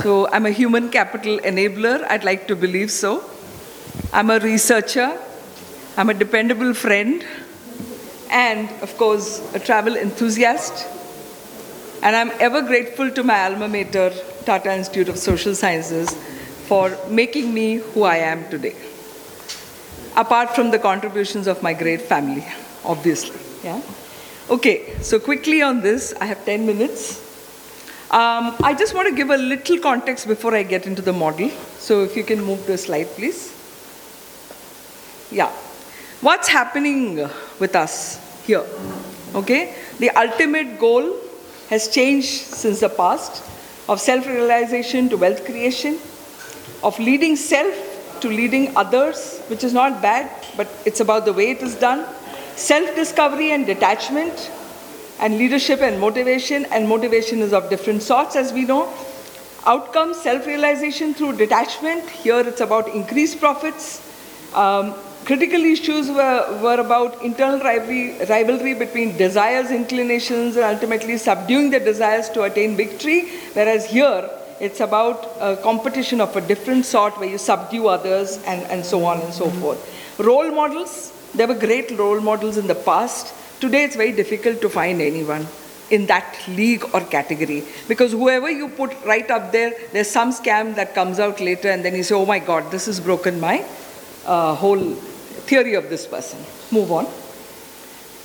So I'm a human capital enabler. I'd like to believe so. I'm a researcher. I'm a dependable friend. And, of course, a travel enthusiast. And I'm ever grateful to my alma mater, Tata Institute of Social Sciences, for making me who I am today. Apart from the contributions of my great family, obviously. Yeah? Okay, so quickly on this, I have 10 minutes. I just want to give a little context before I get into the model. So if you can move to a slide, please. Yeah. What's happening with us here? Okay? The ultimate goal has changed since the past, of self-realization to wealth creation, of leading self to leading others, which is not bad, but it's about the way it is done, self-discovery and detachment, and leadership and motivation is of different sorts, as we know. Outcomes, self-realization through detachment. Here it's about increased profits. Critical issues were about internal rivalry between desires, inclinations, and ultimately subduing the desires to attain victory, whereas here it's about a competition of a different sort where you subdue others and so on and so forth. Role models, there were great role models in the past. Today it's very difficult to find anyone in that league or category, because whoever you put right up there, there's some scam that comes out later and then you say, oh my God, this has broken my whole theory of this person. Move on.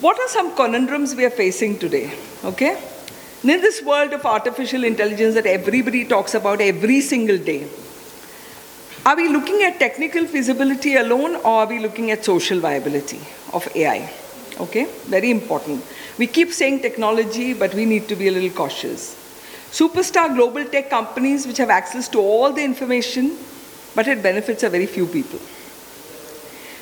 What are some conundrums we are facing today? Okay? In this world of artificial intelligence that everybody talks about every single day, are we looking at technical feasibility alone, or are we looking at social viability of AI? Okay? Very important. We keep saying technology, but we need to be a little cautious. Superstar global tech companies which have access to all the information, but it benefits a very few people.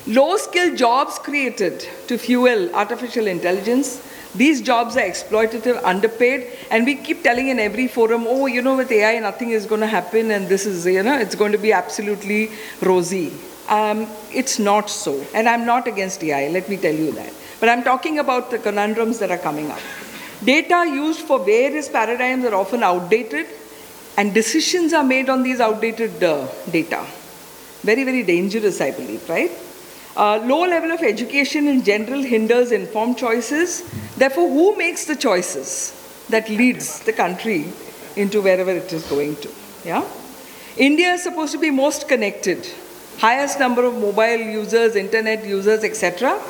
Low-skilled jobs created to fuel artificial intelligence. These jobs are exploitative, underpaid, and we keep telling in every forum, oh, you know, with AI, nothing is going to happen, and this is, you know, it's going to be absolutely rosy. It's not so, and I'm not against AI, let me tell you that. But I'm talking about the conundrums that are coming up. Data used for various paradigms are often outdated, and decisions are made on these outdated data. Very, very dangerous, I believe, right? Low level of education in general hinders informed choices. Therefore, who makes the choices that leads the country into wherever it is going to? Yeah? India is supposed to be most connected. Highest number of mobile users, internet users, etc.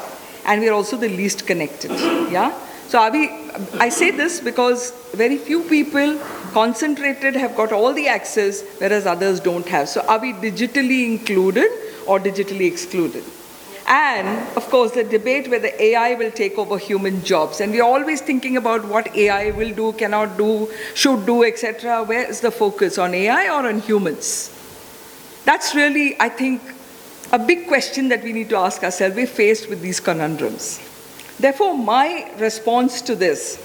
And we are also the least connected. Yeah? So I say this because very few people concentrated have got all the access, whereas others don't have. So are we digitally included or digitally excluded? And, of course, the debate whether AI will take over human jobs. And we're always thinking about what AI will do, cannot do, should do, etc. Where is the focus, on AI or on humans? That's really, I think, a big question that we need to ask ourselves. We're faced with these conundrums. Therefore, my response to this,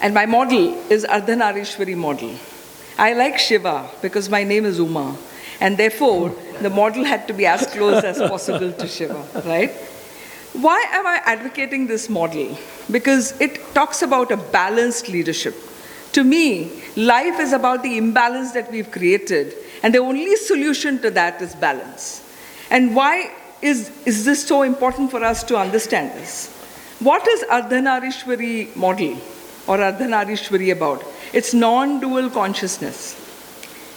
and my model is Ardhanarishwari model. I like Shiva because my name is Uma. And therefore, the model had to be as close as possible to Shiva, right? Why am I advocating this model? Because it talks about a balanced leadership. To me, life is about the imbalance that we've created, and the only solution to that is balance. And why is this so important for us to understand this? What is Ardhanarishwari model or Ardhanarishwari about? It's non-dual consciousness.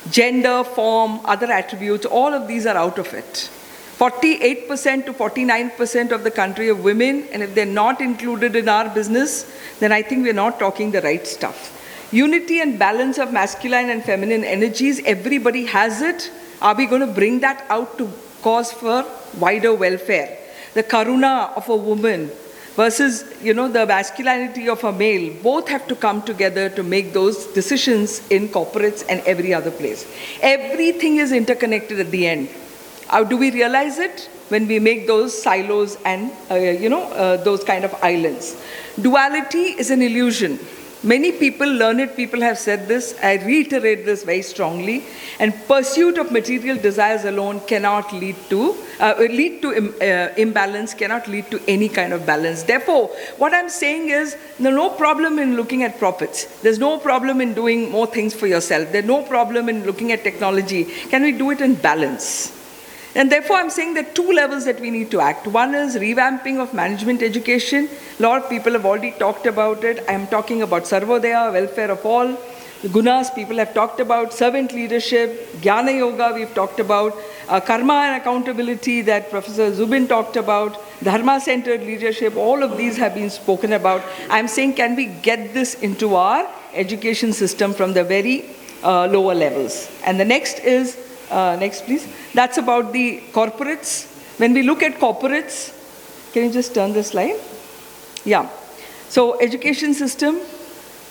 Gender, form, other attributes, all of these are out of it. 48% to 49% of the country are women, and if they're not included in our business, then I think we're not talking the right stuff. Unity and balance of masculine and feminine energies, everybody has it. Are we going to bring that out to cause for wider welfare? The karuna of a woman versus, you know, the masculinity of a male, both have to come together to make those decisions in corporates and every other place. Everything is interconnected at the end. How do we realize it? When we make those silos and, those kind of islands. Duality is an illusion. Many people, learned people have said this. I reiterate this very strongly. And pursuit of material desires alone cannot lead to imbalance, cannot lead to any kind of balance. Therefore, what I'm saying is, there's no problem in looking at profits. There's no problem in doing more things for yourself. There's no problem in looking at technology. Can we do it in balance? And therefore, I'm saying there are two levels that we need to act. One is revamping of management education. A lot of people have already talked about it. I'm talking about Sarvodaya, welfare of all. The gunas, people have talked about. Servant leadership, Jnana Yoga, we've talked about. Karma and accountability that Professor Zubin talked about. Dharma-centered leadership, all of these have been spoken about. I'm saying, can we get this into our education system from the very lower levels? And the next is, next please. That's about the corporates. When we look at corporates, can you just turn the slide? Yeah. So education system,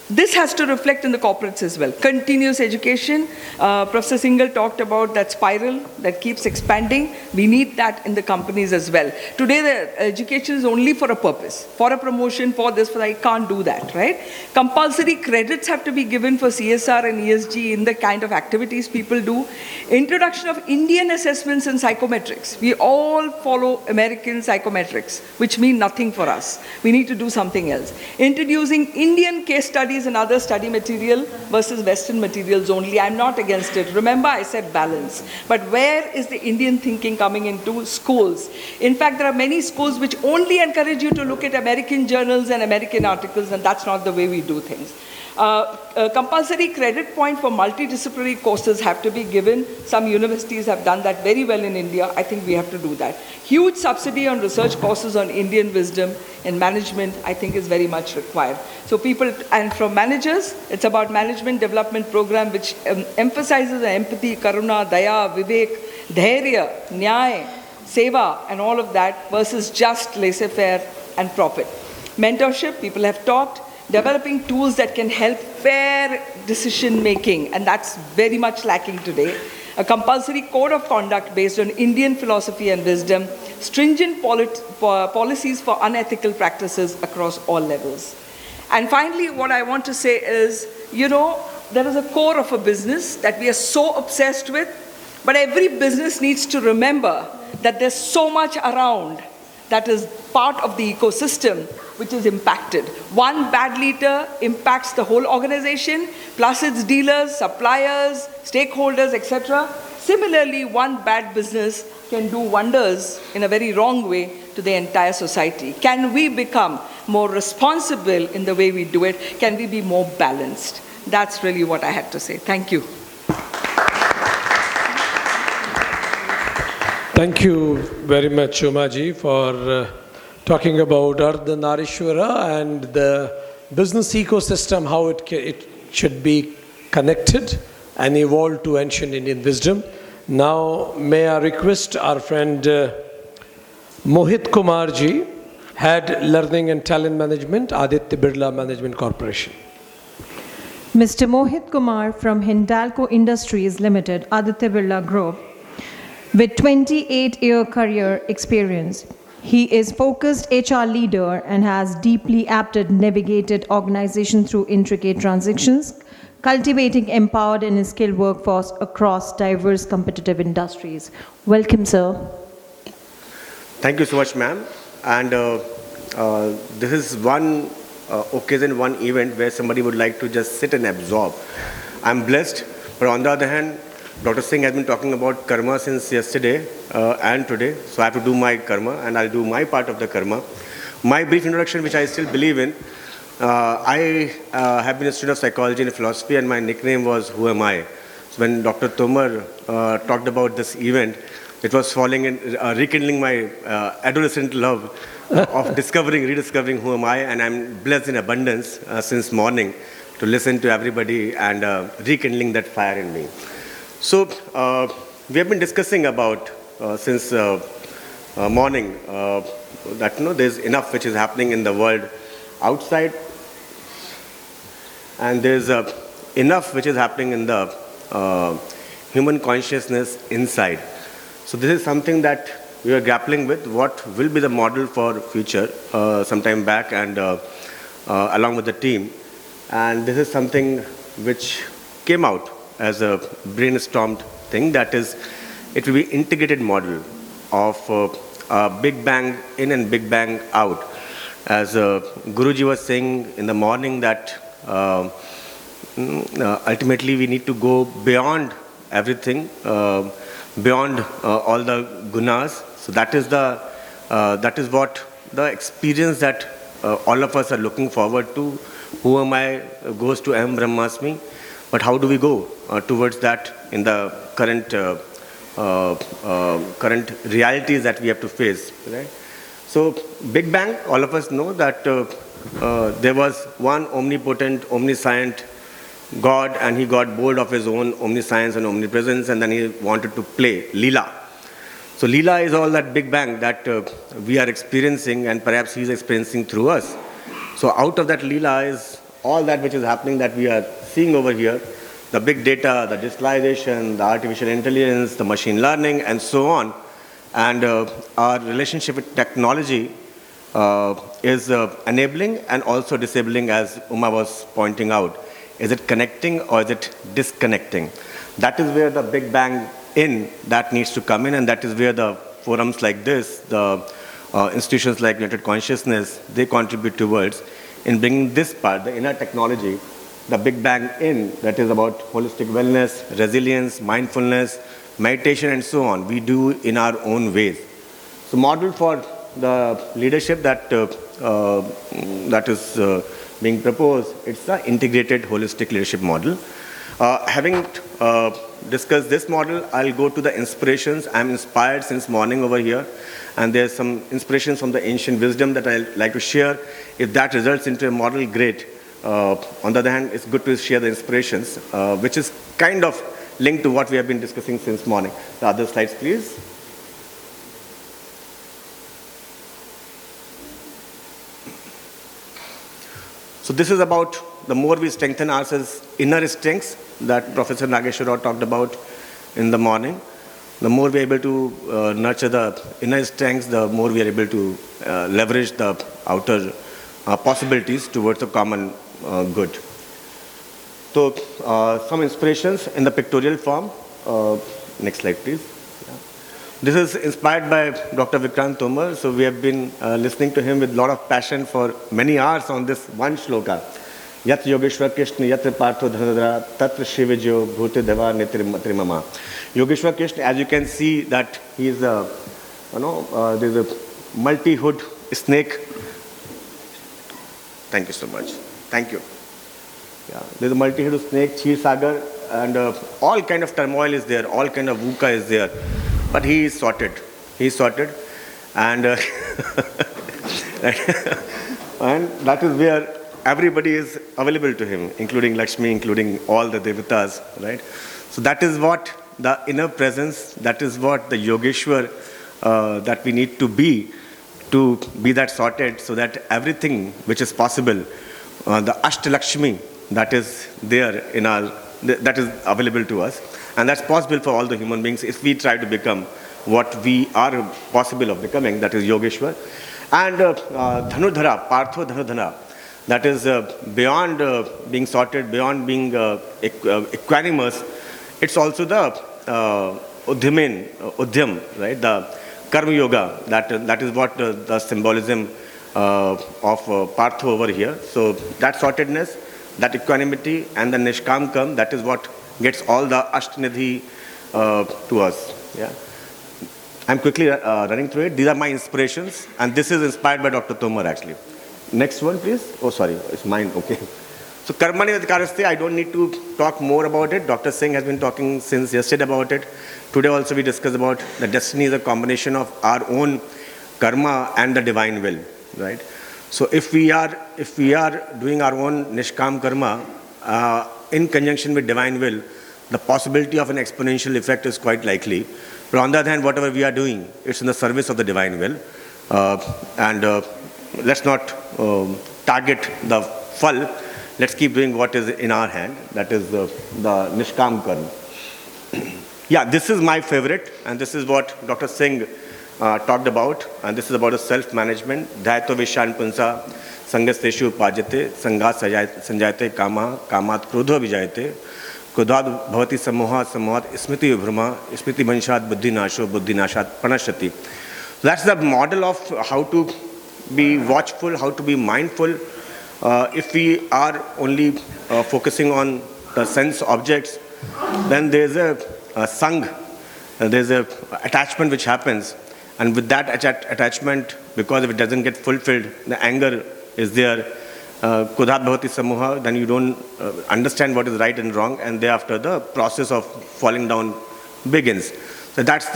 this has to reflect in the corporates as well. Continuous education, Professor Singhal talked about that spiral that keeps expanding. We need that in the companies as well. Today, the education is only for a purpose, for a promotion, for this, for that. I can't do that, right? Compulsory credits have to be given for CSR and ESG in the kind of activities people do. Introduction of Indian assessments and psychometrics. We all follow American psychometrics, which mean nothing for us. We need to do something else. Introducing Indian case studies and other study material versus Western materials only. I'm not against it. Remember, I said balance. But where is the Indian thinking coming into schools? In fact, there are many schools which only encourage you to look at American journals and American articles, and that's not the way we do things. Compulsory credit point for multidisciplinary courses have to be given. Some universities have done that very well in India. I think we have to do that. Huge subsidy on research courses on Indian wisdom and management, I think, is very much required. So people, and from managers, it's about management development program which emphasizes empathy, karuna, daya, vivek, dhairya, nyay, seva, and all of that versus just laissez-faire and profit. Mentorship, people have talked. Developing tools that can help fair decision making, and that's very much lacking today. A compulsory code of conduct based on Indian philosophy and wisdom, stringent policies for unethical practices across all levels. And finally, what I want to say is, you know, there is a core of a business that we are so obsessed with, but every business needs to remember that there's so much around that is part of the ecosystem which is impacted. One bad leader impacts the whole organization, plus its dealers, suppliers, stakeholders, etc. Similarly, one bad business can do wonders in a very wrong way to the entire society. Can we become more responsible in the way we do it? Can we be more balanced? That's really what I had to say. Thank you. Thank you very much, Umaji, for talking about Ardhanarishwara and the business ecosystem, how it should be connected and evolve to ancient Indian wisdom. Now, may I request our friend Mohit Kumar ji, Head Learning and Talent Management, Aditya Birla Management Corporation. Mr. Mohit Kumar from Hindalco Industries Limited, Aditya Birla Group, with 28-year career experience. He is focused HR leader and has deeply navigated organization through intricate transactions, cultivating empowered and skilled workforce across diverse competitive industries. Welcome, sir. Thank you so much, ma'am. And this is one occasion, one event where somebody would like to just sit and absorb. I'm blessed, but on the other hand, Dr. Singh has been talking about karma since yesterday and today, so I have to do my karma and I'll do my part of the karma. My brief introduction, which I still believe in, I have been a student of psychology and philosophy, and my nickname was Who Am I? So when Dr. Tomar talked about this event, it was falling in, rekindling my adolescent love of rediscovering who am I, and I'm blessed in abundance since morning to listen to everybody and rekindling that fire in me. So we have been discussing about since morning that there's enough which is happening in the world outside, and there's enough which is happening in the human consciousness inside. So this is something that we are grappling with. What will be the model for future? Some time back, and along with the team, And this is something which came out as a brainstormed thing, that is, it will be integrated model of a Big Bang in and Big Bang out. As Guruji was saying in the morning that ultimately we need to go beyond everything, beyond all the gunas. So that is what the experience that all of us are looking forward to. Who am I goes to Aham Brahmasmi, but how do we go towards that in the current current realities that we have to face, right? So Big Bang, all of us know that there was one omnipotent, omniscient God, and he got bored of his own omniscience and omnipresence, and then he wanted to play Leela. So Leela is all that Big Bang that we are experiencing, and perhaps he is experiencing through us. So out of that Leela is all that which is happening that we are seeing over here, the big data, the digitalization, the artificial intelligence, the machine learning, and so on. And our relationship with technology is enabling and also disabling, as Uma was pointing out. Is it connecting or is it disconnecting? That is where the Big Bang in that needs to come in, and that is where the forums like this, the institutions like United Consciousness, they contribute towards in bringing this part, the inner technology, the Big Bang in, that is about holistic wellness, resilience, mindfulness, meditation, and so on. We do in our own ways. So model for the leadership that that is being proposed, it's the integrated holistic leadership model. Having discussed this model, I'll go to the inspirations. I'm inspired since morning over here, and there's some inspirations from the ancient wisdom that I'd like to share. If that results into a model, great. On the other hand, it's good to share the inspirations, which is kind of linked to what we have been discussing since morning. The other slides, please. So this is about the more we strengthen ourselves, inner strengths that Professor Nageshwar Rao talked about in the morning. The more we are able to nurture the inner strengths, the more we are able to leverage the outer possibilities towards a common good. So some inspirations in the pictorial form. Next slide, please. Yeah. This is inspired by Dr. Vikrant Tomar. So we have been listening to him with a lot of passion for many hours on this one shloka. Yat Yogeshwar Krishna, Yat Partho Dhanadra, Tatra Shivajo, Bhute Deva Netrimama. Yogeshwar Krishna, as you can see, that he is a, there's a multi-hood snake. Thank you so much. Thank you. Yeah, there's a multi-headed snake, Kheer Sagar, and all kind of turmoil is there, all kind of VUCA is there. But he is sorted. He is sorted. And, and that is where everybody is available to him, including Lakshmi, including all the Devatas, right? So that is what the inner presence, that is what the Yogeshwar that we need to be that sorted, so that everything which is possible, the Ashtalakshmi that is there in our, that is available to us. And that's possible for all the human beings if we try to become what we are possible of becoming, that is Yogeshwar. And Dhanudhara, Partho Dhanudhara, that is beyond being sorted, beyond being equanimous, it's also the Udhyam, right? The Karma Yoga, that is what the symbolism of Partho over here. So that sortedness, that equanimity, and the Nishkam Karma, that is what gets all the Ashtanidhi to us. Yeah. I'm quickly running through it. These are my inspirations, and this is inspired by Dr. Tomar actually. Next one, please. Oh, sorry, it's mine. Okay. So Karmani Adhikaraste, I don't need to talk more about it. Dr. Singh has been talking since yesterday about it. Today also we discussed about the destiny is a combination of our own karma and the divine will, right? So if we are doing our own Nishkam karma in conjunction with divine will, the possibility of an exponential effect is quite likely. But on the other hand, whatever we are doing, it's in the service of the divine will. Let's not target the phal. Let's keep doing what is in our hand, that is the Nishkam karma. Yeah, this is my favorite, and this is what Dr. Singh talked about, and this is about a self-management. Dhayato Vishan Punsa, संगस्तेषु उपाजते संगात् संजायते कामः कामात् क्रोधो विजायते क्रोधात् भवति सम्मोहः सम्मोहात् स्मृति विभ्रमः स्मृति भंशात् बुद्धिनाशो बुद्धिनाशात् प्रणश्यति. That's the model of how to be watchful, how to be mindful. If we are only focusing on the sense objects, then there's a sang, there's a attachment which happens, and with that attachment, because if it doesn't get fulfilled, the anger is there. Krodhat bhavati samoha, then you don't understand what is right and wrong, and thereafter the process of falling down begins. So that's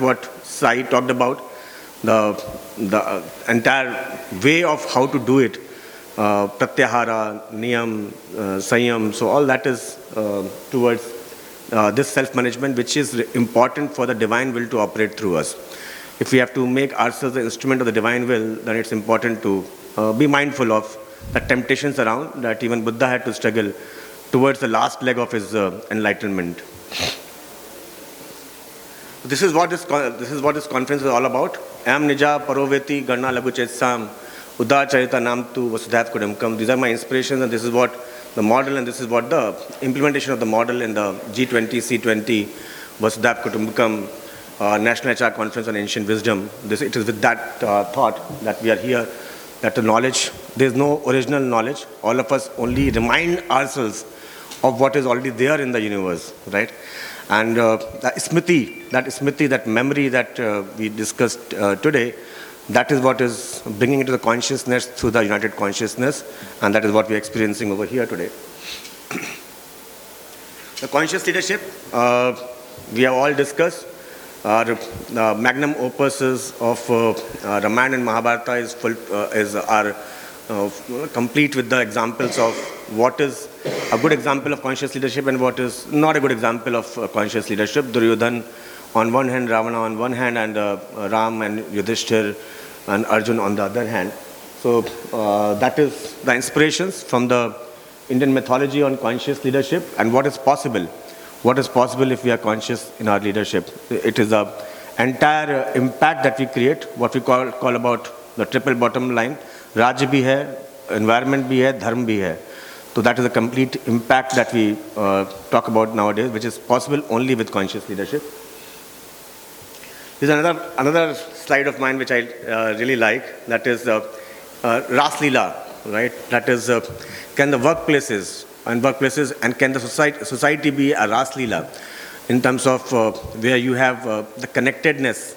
what Sai talked about. The entire way of how to do it, pratyahara, niyam, sanyam, so all that is towards this self-management, which is important for the divine will to operate through us. If we have to make ourselves the instrument of the divine will, then it's important to be mindful of the temptations around that even Buddha had to struggle towards the last leg of his enlightenment. This is what this conference is all about. Am nija paroveti garna lagu chetsam udar charita nam tu vasudhav kudamkam. These are my inspirations, and this is what the model, and this is what the implementation of the model in the G20, C20, Vasudhav Kutumbakam National HR Conference on Ancient Wisdom. It is with that thought that we are here, that the knowledge, there is no original knowledge. All of us only remind ourselves of what is already there in the universe, right? And that smriti, that memory that we discussed today, that is what is bringing into the consciousness through the united consciousness, and that is what we are experiencing over here today. The conscious leadership, we have all discussed. The magnum opuses of Ramayana and Mahabharata are complete with the examples of what is a good example of conscious leadership and what is not a good example of conscious leadership. Duryodhan on one hand, Ravana on one hand, and Ram and Yudhishthir and Arjun on the other hand. So that is the inspirations from the Indian mythology on conscious leadership and what is possible. What is possible if we are conscious in our leadership? It is the entire impact that we create, what we call about the triple bottom line. Raj bhi hai, environment bhi hai, dharm bhi hai. So that is the complete impact that we talk about nowadays, which is possible only with conscious leadership. This is another slide of mine which I really like. That is Ras Leela, right? That is, can the workplaces and can the society be a Ras Leela in terms of where you have the connectedness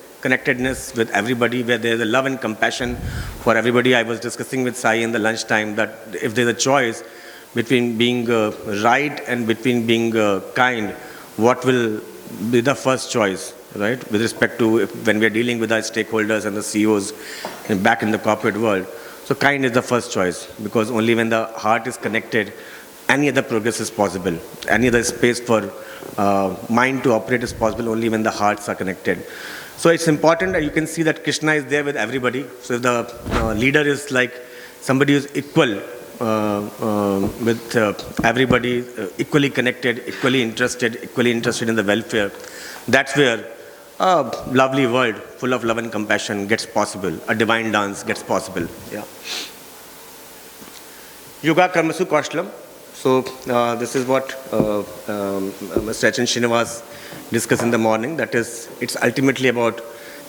with everybody, where there is a love and compassion for everybody. I was discussing with Sai in the lunchtime that if there is a choice between being right and between being kind, what will be the first choice, right? With respect to when we are dealing with our stakeholders and the CEOs back in the corporate world. So kind is the first choice, because only when the heart is connected, any other progress is possible. Any other space for mind to operate is possible only when the hearts are connected. So it's important that you can see that Krishna is there with everybody. So if the leader is like somebody who is equal with everybody, equally connected, equally interested in the welfare, that's where a lovely world full of love and compassion gets possible. A divine dance gets possible. Yeah. Yoga Karmasu Kaushlam. So this is what Mr. H.N. Srinivas discussed in the morning. That is, it's ultimately about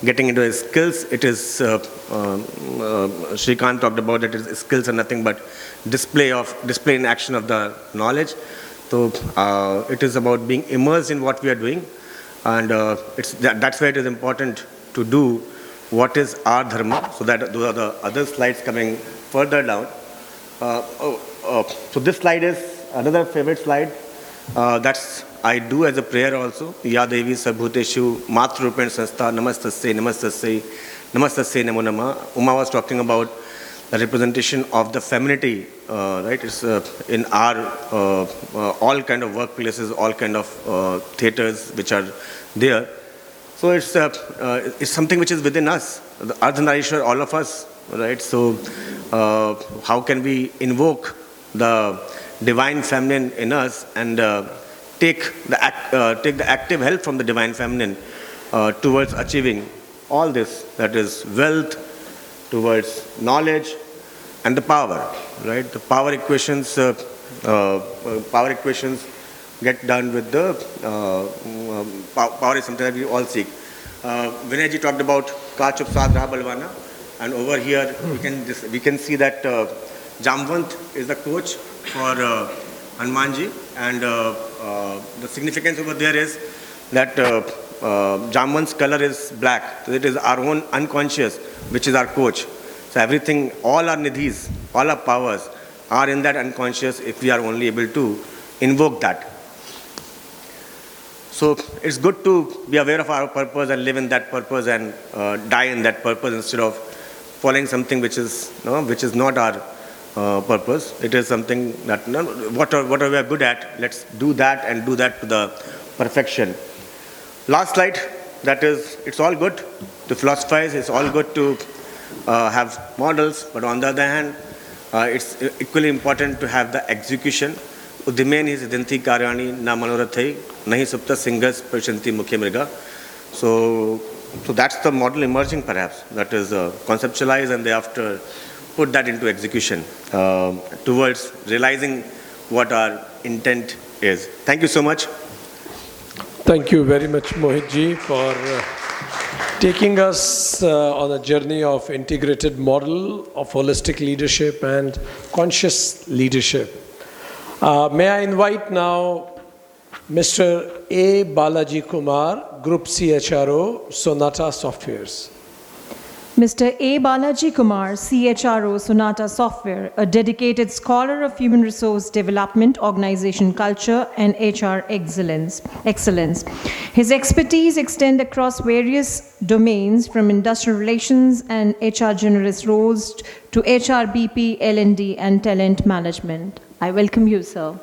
getting into his skills. It is, Shrikant talked about it, skills are nothing but display in action of the knowledge. So it is about being immersed in what we are doing. And that's why it is important to do what is our dharma. So that those are the other slides coming further down. So this slide is another favorite slide. That's I do as a prayer also. Ya Devi Sabhuteshu Matrupen Sanstha Namastasya Namastasya Namastasya Namo Nama. Uma was talking about the representation of the femininity, right? It's in our all kind of workplaces, all kind of theaters which are there. So it's something which is within us, the Ardhanarishwar, all of us, right? So how can we invoke the divine feminine in us and take the active help from the divine feminine towards achieving all this, that is wealth, towards knowledge and the power, right? The power equations get done with the power is something that we all seek. Vinay ji talked about Ka Chup Saad Raha Balwana, and over here we can see that Jamwant is the coach for Hanumanji, and the significance over there is that Jamwant's color is black, so it is our own unconscious which is our coach. So everything, all our nidhis, all our powers are in that unconscious if we are only able to invoke that. So it's good to be aware of our purpose and live in that purpose and die in that purpose instead of following something which is not our purpose. It is something that whatever we are good at, let's do that and do that to the perfection. Last slide, that is, it's all good to philosophize, it's all good to have models, but on the other hand, it's equally important to have the execution. Udimen is Idanti Karyani na Manorathai, Nahi Supta Singas Pershanti Mukhe Mriga. So that's the model emerging perhaps, that is conceptualized and thereafter put that into execution towards realizing what our intent is. Thank you so much. Thank you very much, Mohit ji, for taking us on a journey of integrated model of holistic leadership and conscious leadership. May I invite now Mr. A. Balaji Kumar, Group CHRO, Sonata Softwares. Mr. A. Balaji Kumar, CHRO, Sonata Software, a dedicated scholar of human resource development, organization culture, and HR excellence. His expertise extend across various domains from industrial relations and HR generalist roles to HR BP, L&D, and talent management. I welcome you, sir.